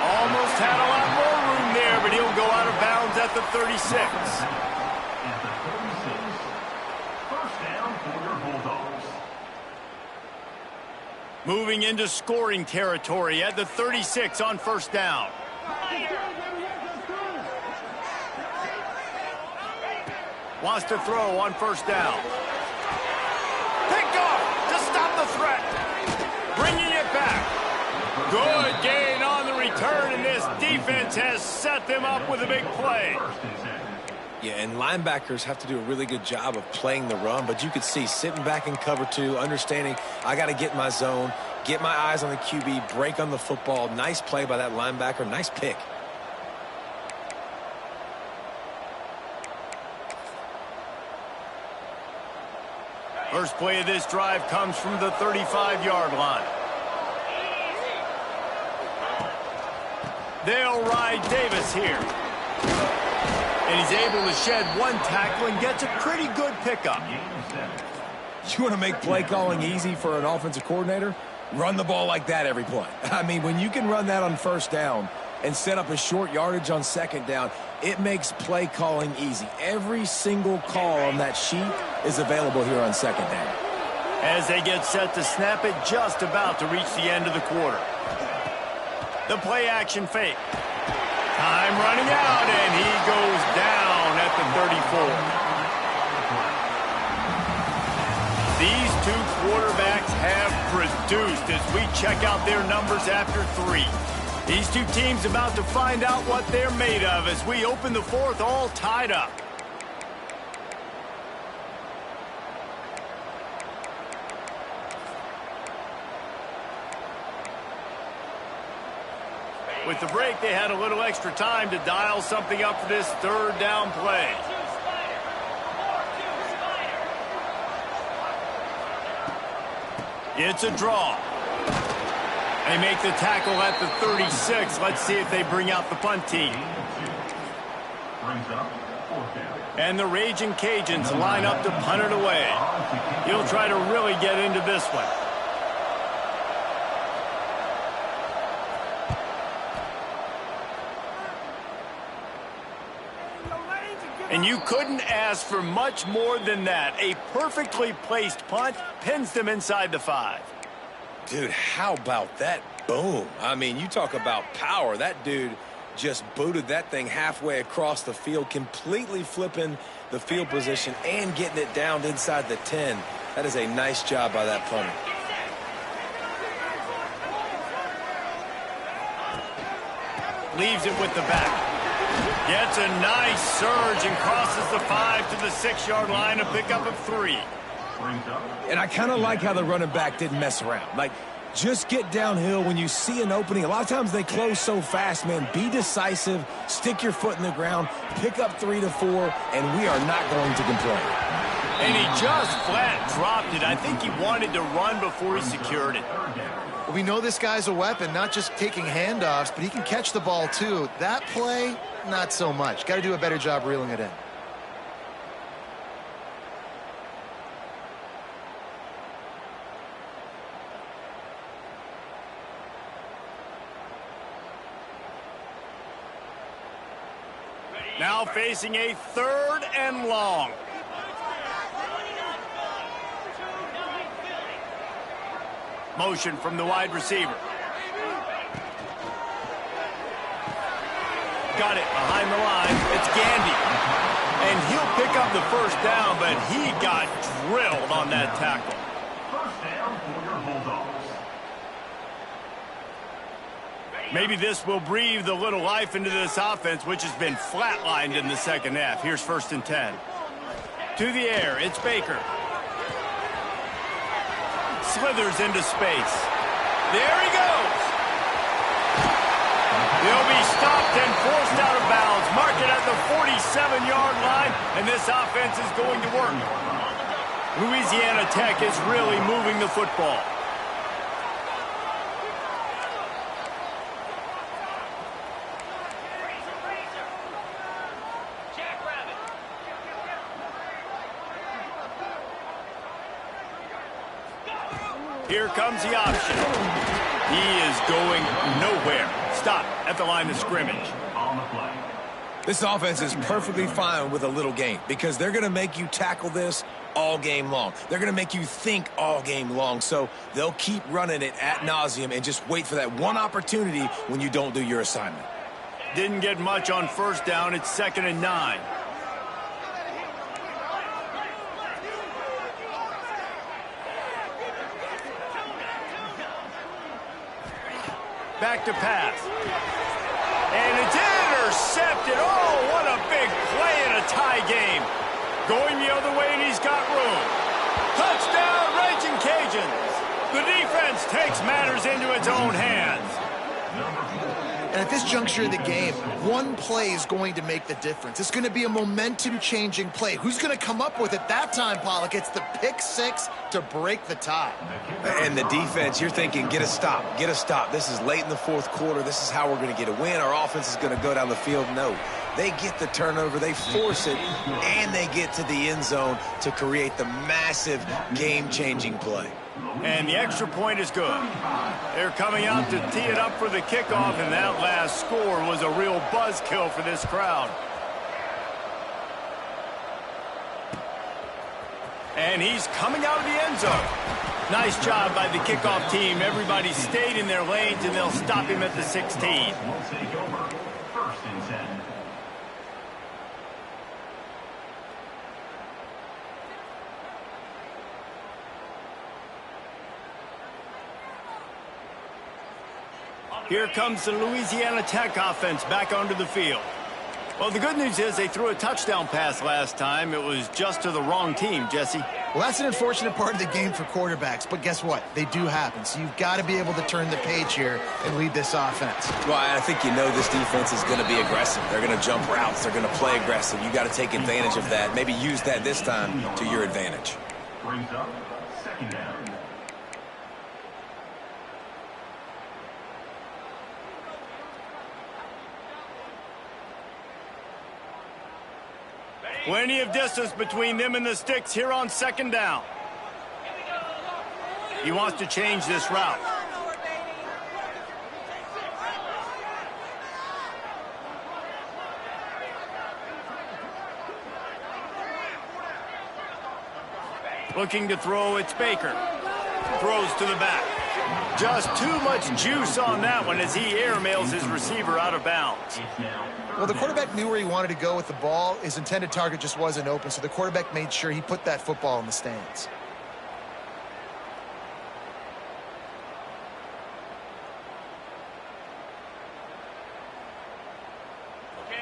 Almost had a lot more room there, but he'll go out of bounds at the 36. At the 36, first down for your Bulldogs. Moving into scoring territory at the 36 on first down. Wants to throw on first down. Picked off to stop the threat. Bringing it back. Good gain on the return, and this defense has set them up with a big play. Yeah, and linebackers have to do a really good job of playing the run, but you could see sitting back in cover 2, understanding I got to get in my zone, get my eyes on the QB, break on the football. Nice play by that linebacker. Nice pick. First play of this drive comes from the 35-yard line. They'll ride Davis here. And he's able to shed one tackle and gets a pretty good pickup. You want to make play calling easy for an offensive coordinator? Run the ball like that every play. I mean, when you can run that on first down and set up a short yardage on second down, it makes play calling easy. Every single call on that sheet is available here on second down. As they get set to snap it, just about to reach the end of the quarter. The play action fake. Time running out, and he goes down at the 34. These two quarterbacks have produced as we check out their numbers after 3. These two teams about to find out what they're made of as we open the 4th all tied up. With the break, they had a little extra time to dial something up for this 3rd down play. It's a draw. They make the tackle at the 36. Let's see if they bring out the punt team. And the Raging Cajuns line up to punt it away. He'll try to really get into this one. And you couldn't ask for much more than that. A perfectly placed punt pins them inside the 5. Dude, how about that boom? I mean, you talk about power. That dude just booted that thing halfway across the field, completely flipping the field position and getting it down inside the 10. That is a nice job by that punter. Leaves it with the back. Gets a nice surge and crosses the 5 to the 6-yard line, a pickup of 3. And I kind of like how the running back didn't mess around. Like, just get downhill when you see an opening. A lot of times they close so fast, man. Be decisive, stick your foot in the ground, pick up 3 to 4, and we are not going to complain. And he just flat dropped it. I think he wanted to run before he secured it. We know this guy's a weapon, not just taking handoffs, but he can catch the ball too. That play, not so much. Got to do a better job reeling it in. Now facing a 3rd and long. Motion from the wide receiver. Got it behind the line. It's Gandy. And he'll pick up the 1st down, but he got drilled on that tackle. 1st down for your Bulldogs. Maybe this will breathe a little life into this offense, which has been flatlined in the 2nd half. Here's 1st and 10. To the air, it's Baker. Slithers into space. There he goes. He'll be stopped and forced out of bounds. Mark it at the 47-yard line, and this offense is going to work. Louisiana Tech is really moving the football. Here comes the option. He is going nowhere. Stop at the line of scrimmage. On the play. This offense is perfectly fine with a little game because they're going to make you tackle this all game long. They're going to make you think all game long. So they'll keep running it ad nauseum and just wait for that one opportunity when you don't do your assignment. Didn't get much on 1st down. It's 2nd and 9. Back to pass. And it's intercepted. Oh, what a big play in a tie game. Going the other way, and he's got room. Touchdown, Raging Cajuns. The defense takes matters into its own hands. And at this juncture of the game, one play is going to make the difference. It's going to be a momentum-changing play. Who's going to come up with it that time, Pollock? It's the pick 6 to break the tie. And the defense, you're thinking, get a stop, get a stop. This is late in the 4th quarter. This is how we're going to get a win. Our offense is going to go down the field. No, they get the turnover, they force it, and they get to the end zone to create the massive game-changing play. And the extra point is good. They're coming out to tee it up for the kickoff, and that last score was a real buzzkill for this crowd. And he's coming out of the end zone. Nice job by the kickoff team. Everybody stayed in their lanes, and they'll stop him at the 16. We'll take over. 1st and 10. Here comes the Louisiana Tech offense back onto the field. Well, the good news is they threw a touchdown pass last time. It was just to the wrong team, Jesse. Well, that's an unfortunate part of the game for quarterbacks, but guess what? They do happen. So you've got to be able to turn the page here and lead this offense. Well, I think you know this defense is going to be aggressive. They're going to jump routes. They're going to play aggressive. You got to take advantage of that. Maybe use that this time to your advantage. Brings up 2nd down. Plenty of distance between them and the sticks here on 2nd down. He wants to change this route. Looking to throw, it's Baker. Throws to the back. Just too much juice on that one as he airmails his receiver out of bounds. Well, the quarterback knew where he wanted to go with the ball. His intended target just wasn't open, so the quarterback made sure he put that football in the stands.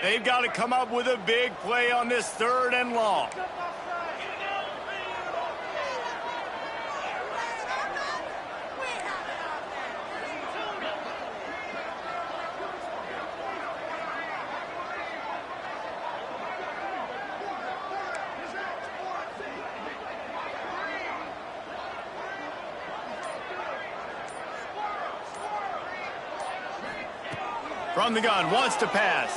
They've got to come up with a big play on this 3rd and long. From the gun, wants to pass.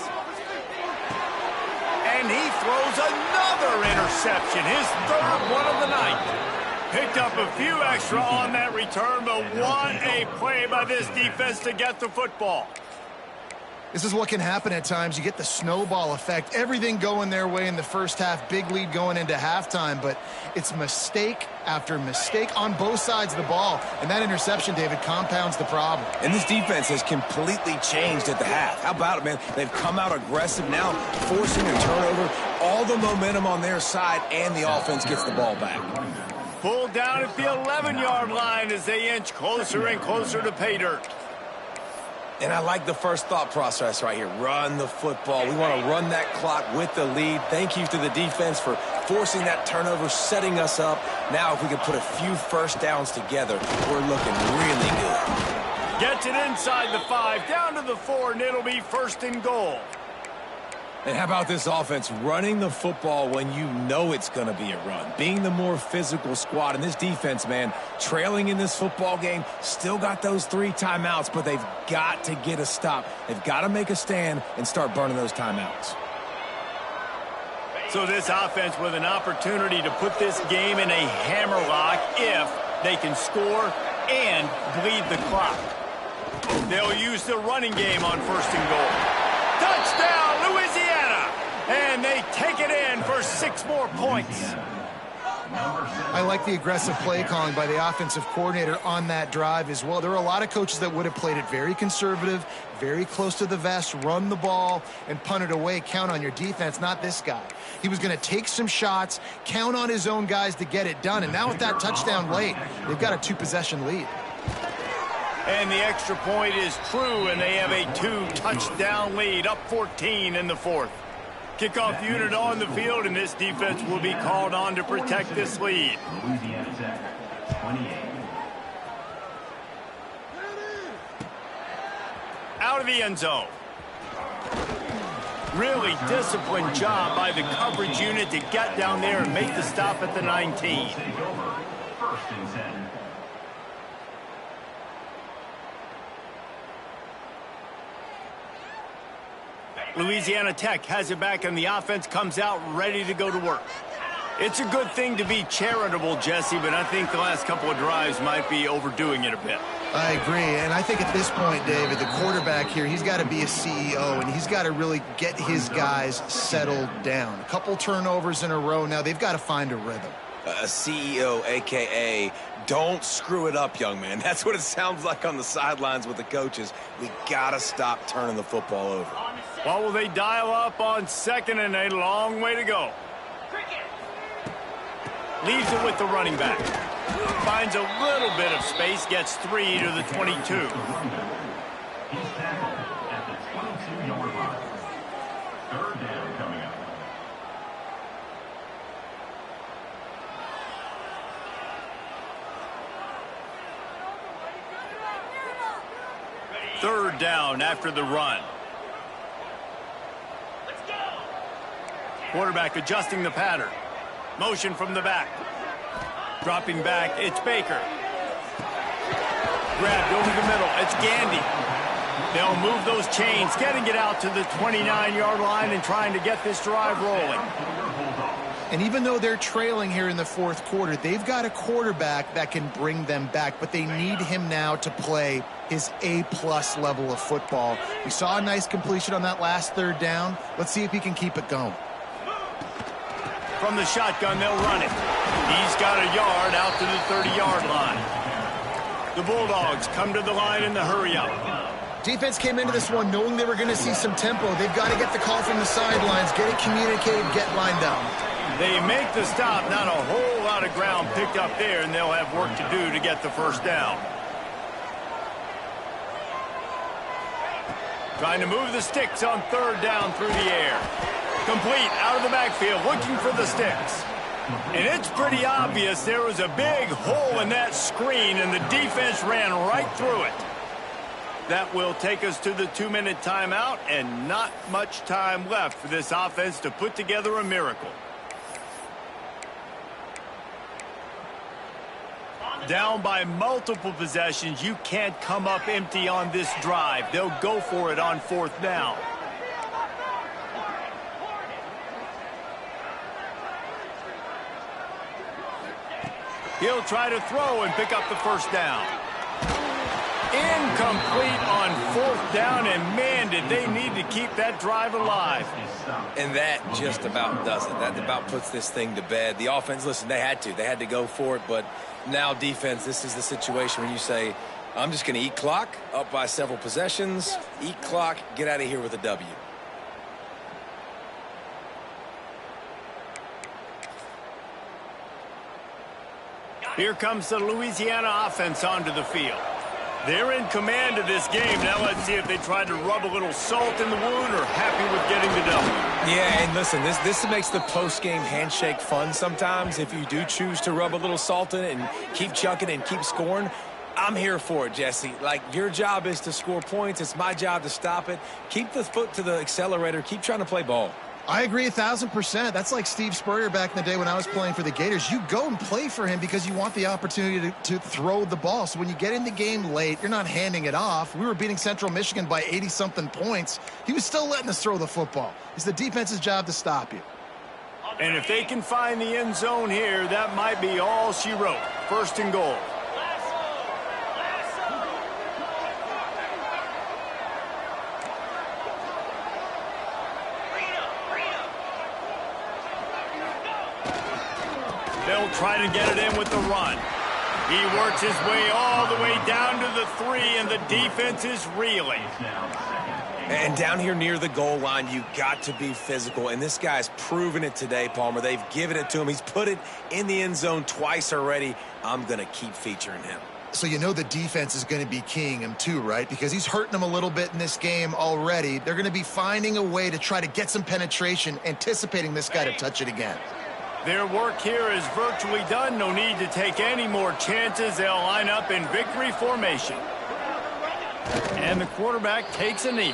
And he throws another interception, his 3rd one of the night. Picked up a few extra on that return, but what a play by this defense to get the football. This is what can happen at times. You get the snowball effect. Everything going their way in the first half. Big lead going into halftime, but it's mistake after mistake on both sides of the ball. And that interception, David, compounds the problem. And this defense has completely changed at the half. How about it, man? They've come out aggressive now, forcing a turnover. All the momentum on their side, and the offense gets the ball back. Pulled down at the 11-yard line as they inch closer and closer to pay dirt. And I like the first thought process right here. Run the football. We want to run that clock with the lead. Thank you to the defense for forcing that turnover, setting us up. Now if we can put a few first downs together, we're looking really good. Gets it inside the 5, down to the 4, and it'll be first and goal. And how about this offense running the football when you know it's going to be a run? Being the more physical squad. And this defense, man, trailing in this football game, still got those 3 timeouts, but they've got to get a stop. They've got to make a stand and start burning those timeouts. So this offense with an opportunity to put this game in a hammerlock if they can score and bleed the clock. They'll use the running game on first and goal. Touchdown, Louisiana! And they take it in for 6 more points. I like the aggressive play calling by the offensive coordinator on that drive as well. There are a lot of coaches that would have played it very conservative, very close to the vest, run the ball, and punt it away. Count on your defense, not this guy. He was going to take some shots, count on his own guys to get it done. And now with that touchdown late, they've got a 2-possession lead. And the extra point is true, and they have a 2-touchdown lead, up 14 in the 4th. Kickoff unit on the field, and this defense will be called on to protect this lead. Louisiana Tech, 28. Out of the end zone. Really disciplined job by the coverage unit to get down there and make the stop at the 19. Take over, first and 10. Louisiana Tech has it back, and the offense comes out ready to go to work. It's a good thing to be charitable, Jesse, but I think the last couple of drives might be overdoing it a bit. I agree, and I think at this point, David, the quarterback here, he's got to be a CEO, and he's got to really get his guys settled down. A couple turnovers in a row now. They've got to find a rhythm. A CEO, a.k.a. don't screw it up, young man. That's what it sounds like on the sidelines with the coaches. We got to stop turning the football over. What will they dial up on second, and a long way to go? Leaves it with the running back. Finds a little bit of space, gets 3 to the 22. He's tackled at the 22-yard line. Third down coming up. Third down after the run. Quarterback adjusting the pattern. Motion from the back. Dropping back, it's Baker. Grabbed over the middle, it's Gandy. They'll move those chains, getting it out to the 29-yard line and trying to get this drive rolling. And even though they're trailing here in the 4th quarter, they've got a quarterback that can bring them back, but they need him now to play his A-plus level of football. We saw a nice completion on that last third down. Let's see if he can keep it going. From the shotgun, they'll run it. He's got a yard out to the 30-yard line. The Bulldogs come to the line in the hurry-up. Defense came into this one knowing they were going to see some tempo. They've got to get the call from the sidelines, get it communicated, get lined up. They make the stop, not a whole lot of ground picked up there, and they'll have work to do to get the first down. Trying to move the sticks on third down through the air. Complete out of the backfield, looking for the sticks. And it's pretty obvious there was a big hole in that screen, and the defense ran right through it. That will take us to the 2-minute timeout, and not much time left for this offense to put together a miracle. Down by multiple possessions, you can't come up empty on this drive. They'll go for it on 4th down. He'll try to throw and pick up the first down. Incomplete on 4th down, and man, did they need to keep that drive alive. And that just about does it. That about puts this thing to bed. The offense, listen, they had to go for it, but now defense, this is the situation where you say, I'm just going to eat clock, up by several possessions, eat clock, get out of here with a W. Here comes the Louisiana offense onto the field. They're in command of this game. Now let's see if they try to rub a little salt in the wound or happy with getting the W. Yeah, and listen, this makes the post-game handshake fun sometimes. If you do choose to rub a little salt in it and keep chucking and keep scoring, I'm here for it, Jesse. Like, your job is to score points. It's my job to stop it. Keep the foot to the accelerator. Keep trying to play ball. I agree 1,000%. That's like Steve Spurrier back in the day when I was playing for the Gators. You go and play for him because you want the opportunity to throw the ball. So when you get in the game late, you're not handing it off. We were beating Central Michigan by 80-something points. He was still letting us throw the football. It's the defense's job to stop you. And if they can find the end zone here, that might be all she wrote. 1st and goal. They'll try to get it in with the run. He works his way all the way down to the 3, and the defense is reeling. And down here near the goal line, you got to be physical. And this guy's proven it today, Palmer. They've given it to him. He's put it in the end zone twice already. I'm going to keep featuring him. So you know the defense is going to be keying him too, right? Because he's hurting them a little bit in this game already. They're going to be finding a way to try to get some penetration, anticipating this guy to touch it again. Their work here is virtually done. No need to take any more chances. They'll line up in victory formation. And the quarterback takes a knee.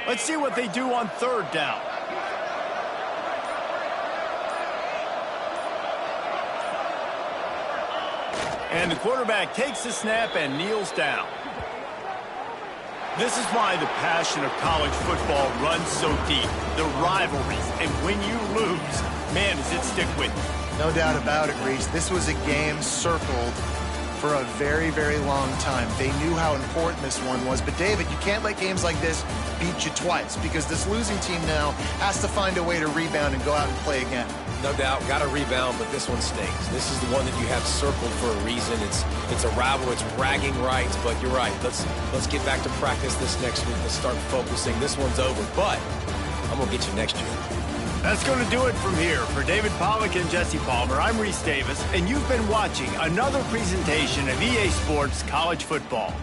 Let's see what they do on 3rd down. And the quarterback takes the snap and kneels down. This is why the passion of college football runs so deep. The rivalries, and when you lose, man, does it stick with you. No doubt about it, Reese. This was a game circled for a very, very long time. They knew how important this one was. But, David, you can't let games like this beat you twice because this losing team now has to find a way to rebound and go out and play again. No doubt, got to rebound, but this one stings. This is the one that you have circled for a reason. It's a rival, it's bragging rights, but you're right. Let's get back to practice this next week. Let's start focusing. This one's over, but I'm going to get you next year. That's going to do it from here. For David Pollack and Jesse Palmer, I'm Reese Davis, and you've been watching another presentation of EA Sports College Football.